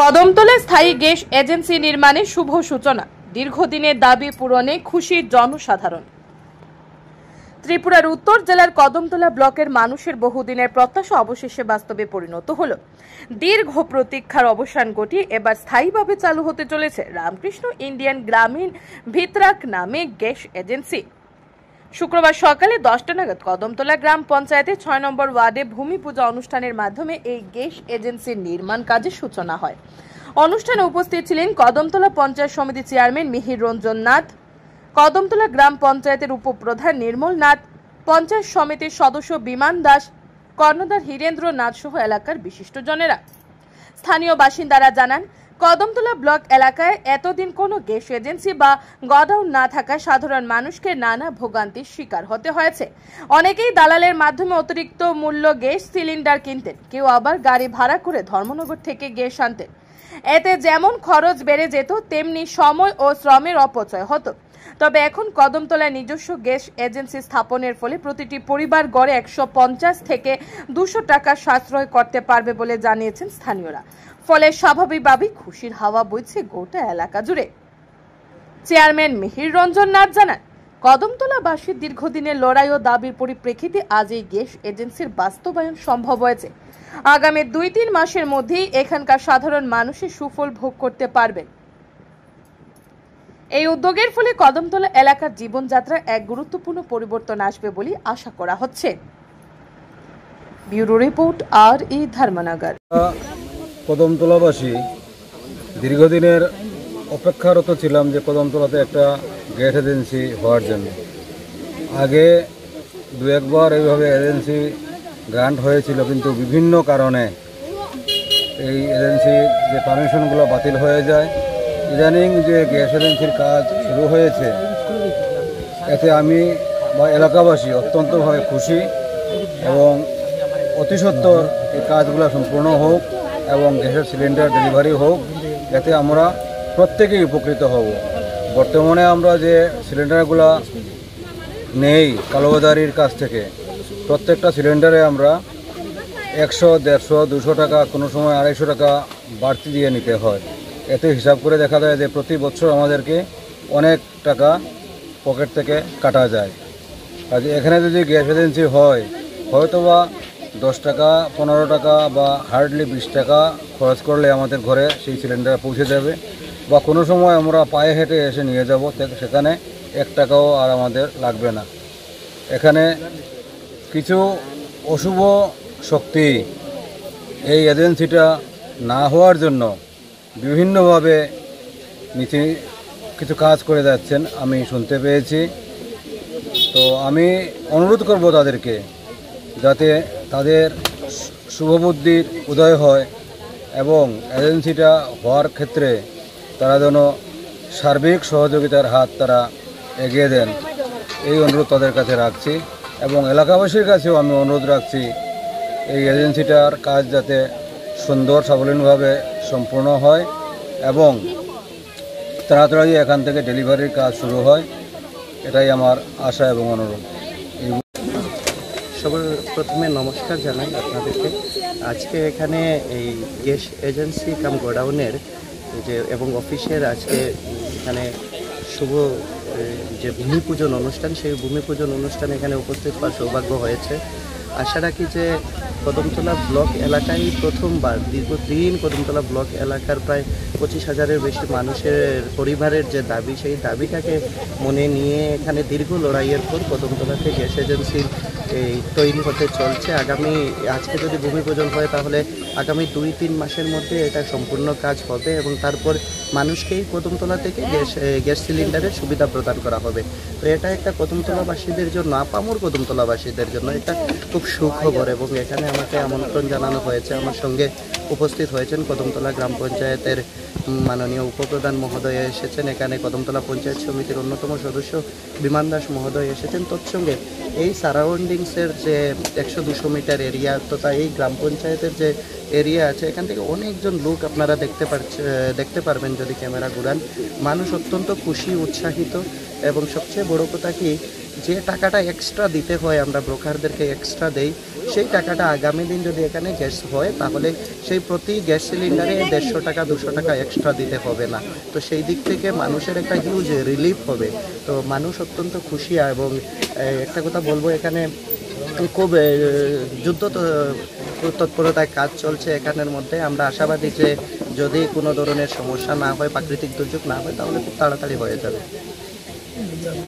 কদমতলায় স্থায়ী gas agency নির্মাণে শুভ সূচনা। দীর্ঘদিনের দাবি পূরণে খুশি জনসাধারণ। ত্রিপুরার উত্তর জেলার কদমতলা ব্লকের মানুষের বহুদিনের প্রত্যাশা অবশেষে বাস্তবে পরিণত হল। দীর্ঘ প্রতীক্ষার অবসান ঘটিয়ে এবার স্থায়ীভাবে চালু হতে চলেছে রামকৃষ্ণ ইন্ডিয়ান গ্রামীণ ভিতরাক নামে গ্যাস এজেন্সি। শুক্রবার সকালে 10টা নাগাদ কদমতলা গ্রাম পঞ্চায়েতের 6 নম্বর ওয়ার্ডে ভূমি পূজা অনুষ্ঠানের মাধ্যমে এই গ্যাস এজেন্সির নির্মাণ কাজের সূচনা হয়। অনুষ্ঠানে উপস্থিত ছিলেন কদমতলা পঞ্চায়েত সমিতি চেয়ারম্যান মিহির রঞ্জন নাথ, কদমতলা গ্রাম পঞ্চায়েতের উপপ্রধান নির্মল নাথ, পঞ্চায়েত সমিতির সদস্য বিমান দাস, কর্ণধার হীরেন্দ্র নাথ সহ এলাকার বিশিষ্টজনেরা। স্থানীয় বাসিন্দারা জানান, কদমতলা ব্লক এলাকায় এতদিন কোনো গ্যাস এজেন্সি বা গোডাউন না থাকায় সাধারণ মানুষকে নানা ভোগান্তির শিকার হতে হয়েছে। অনেকেই দালালের মাধ্যমে অতিরিক্ত মূল্য গ্যাস সিলিন্ডার কিনতেন, কেউ আবার গাড়ি ভাড়া করে ধর্মনগর থেকে গ্যাস আনতেন। এতে যেমন খরচ বেড়ে যেত, তেমনি সময় ও শ্রমের অপচয় হতো। তবে এখন কদমতলায় নিজস্ব গ্যাস এজেন্সি স্থাপনের ফলে প্রতিটি পরিবার গড়ে 150 থেকে 200 টাকা সাশ্রয় করতে পারবে বলে জানিয়েছেন স্থানীয়রা। ফলে স্বাভাবিকভাবেই খুশির হাওয়া বইছে গোটা এলাকা জুড়ে। চেয়ারম্যান মিহির রঞ্জন নাথ জানান, কদমতলাবাসীর দীর্ঘদিনের লড়াই ও দাবির পরিপ্রেক্ষিতে আজ এই গ্যাস এজেন্সির বাস্তবায়ন সম্ভব হয়েছে। আগামী 2-3 মাসের মধ্যেই এখানকার সাধারণ মানুষের সুফল ভোগ করতে পারবেন। এই উদ্যোগের ফলে কদমতলা এলাকার জীবনযাত্রায় এক গুরুত্বপূর্ণ পরিবর্তন আসবে বলে আশা করা হচ্ছে। Bureau report, R E. ধর্মনগর। কদমতলাবাসী দীর্ঘদিনের অপেক্ষারত ছিলাম যে কদমতলাতে একটা গ্যাস এজেন্সি হওয়ার জন্য। আগে 2-1 বার এইভাবে এজেন্সি গ্রান্ট হয়েছিল, কিন্তু বিভিন্ন কারণে এই এজেন্সির যে পারমিশনগুলো বাতিল হয়ে যায়। ইদানিং যে গ্যাস এজেন্সির কাজ শুরু হয়েছে, এতে আমি বা এলাকাবাসী অত্যন্তভাবে খুশি এবং অতি সত্বর এই কাজগুলো সম্পূর্ণ হোক এবং গ্যাসের সিলিন্ডার ডেলিভারি হোক, যাতে আমরা প্রত্যেকেই উপকৃত হব। বর্তমানে আমরা যে সিলিন্ডারগুলো নেই কালোবাজারির কাছ থেকে, প্রত্যেকটা সিলিন্ডারে আমরা 100, 150, 200 টাকা, কোনো সময় 250 টাকা বাড়তি দিয়ে নিতে হয়। এতে হিসাব করে দেখা যায় যে প্রতি বছর আমাদেরকে অনেক টাকা পকেট থেকে কাটা যায়। কাজে এখানে যদি গ্যাস এজেন্সি হয়, হয়তোবা 10 টাকা, 15 টাকা বা হার্ডলি 20 টাকা খরচ করলে আমাদের ঘরে সেই সিলিন্ডার পৌঁছে যাবে, বা কোনো সময় আমরা পায়ে হেঁটে এসে নিয়ে যাব, সেখানে 1 টাকাও আর আমাদের লাগবে না। এখানে কিছু অশুভ শক্তি এই এজেন্সিটা না হওয়ার জন্য বিভিন্নভাবে নিচে কিছু কাজ করে যাচ্ছেন, আমি শুনতে পেয়েছি। তো আমি অনুরোধ করব তাদেরকে, যাতে তাদের শুভবুদ্ধির উদয় হয় এবং এজেন্সিটা হওয়ার ক্ষেত্রে তারা যেন সার্বিক সহযোগিতার হাত তারা এগিয়ে দেন, এই অনুরোধ তাদের কাছে রাখছি। এবং এলাকাবাসীর কাছেও আমি অনুরোধ রাখছি, এই এজেন্সিটার কাজ যাতে সুন্দর সাবলীলভাবে সম্পূর্ণ হয় এবং তাড়াতাড়ি এখান থেকে ডেলিভারির কাজ শুরু হয়, এটাই আমার আশা এবং অনুরোধ। সবার প্রথমে নমস্কার জানাই আপনাদেরকে। আজকে এখানে এই গ্যাস এজেন্সি কাম গোডাউনের যে এবং অফিসের আজকে এখানে শুভ যে ভূমি পূজন অনুষ্ঠান, সেই ভূমি পূজন অনুষ্ঠানে এখানে উপস্থিত হওয়ার সৌভাগ্য হয়েছে। আশা রাখি যে কদমতলা ব্লক এলাকায় প্রথমবার দীর্ঘদিন কদমতলা ব্লক এলাকার প্রায় 25,000-এর বেশি মানুষের পরিবারের যে দাবি, সেই দাবিটাকে মনে নিয়ে এখানে দীর্ঘ লড়াইয়ের পর কদমতলাতে গ্যাস এজেন্সি তৈরি হতে চলছে। আজকে যদি ভূমি পূজন হয়, তাহলে আগামী 2-3 মাসের মধ্যে এটা সম্পূর্ণ কাজ হবে এবং তারপর মানুষকেই কদমতলা থেকে গ্যাস সিলিন্ডারের সুবিধা প্রদান করা হবে। তো এটা একটা কদমতলাবাসীদের জন্য, আপামর কদমতলাবাসীদের জন্য এটা খুব সুখবর। এবং এখানে আমাকে আমন্ত্রণ জানানো হয়েছে, আমার সঙ্গে উপস্থিত হয়েছেন কদমতলা গ্রাম পঞ্চায়েতের মাননীয় উপপ্রধান মহোদয় এসেছেন, এখানে কদমতলা পঞ্চায়েত সমিতির অন্যতম সদস্য বিমান দাস মহোদয় এসেছেন। তৎসঙ্গে এই সারাউন্ডিংসের যে 100-200 মিটার এরিয়া তথা এই গ্রাম পঞ্চায়েতের যে এরিয়া আছে, এখান থেকে অনেকজন লোক আপনারা দেখতে পারবেন যদি ক্যামেরা ঘুরান। মানুষ অত্যন্ত খুশি, উৎসাহিত এবং সবচেয়ে বড় কথা কি, যে টাকাটা এক্সট্রা দিতে হয়, আমরা ব্রোকারদেরকে এক্সট্রা দেই, সেই টাকাটা আগামী দিন যদি এখানে গ্যাস হয় তাহলে সেই প্রতি গ্যাস সিলিন্ডারে 150 টাকা 200 টাকা এক্সট্রা দিতে হবে না। তো সেই দিক থেকে মানুষের একটা হিউজ রিলিফ হবে। তো মানুষ অত্যন্ত খুশি। এবং একটা কথা বলবো, এখানে খুব যুদ্ধ তৎপরতায় কাজ চলছে এখানের মধ্যে। আমরা আশাবাদী যে যদি কোনো ধরনের সমস্যা না হয়, প্রাকৃতিক দুর্যোগ না হয়, তাহলে খুব তাড়াতাড়ি হয়ে যাবে।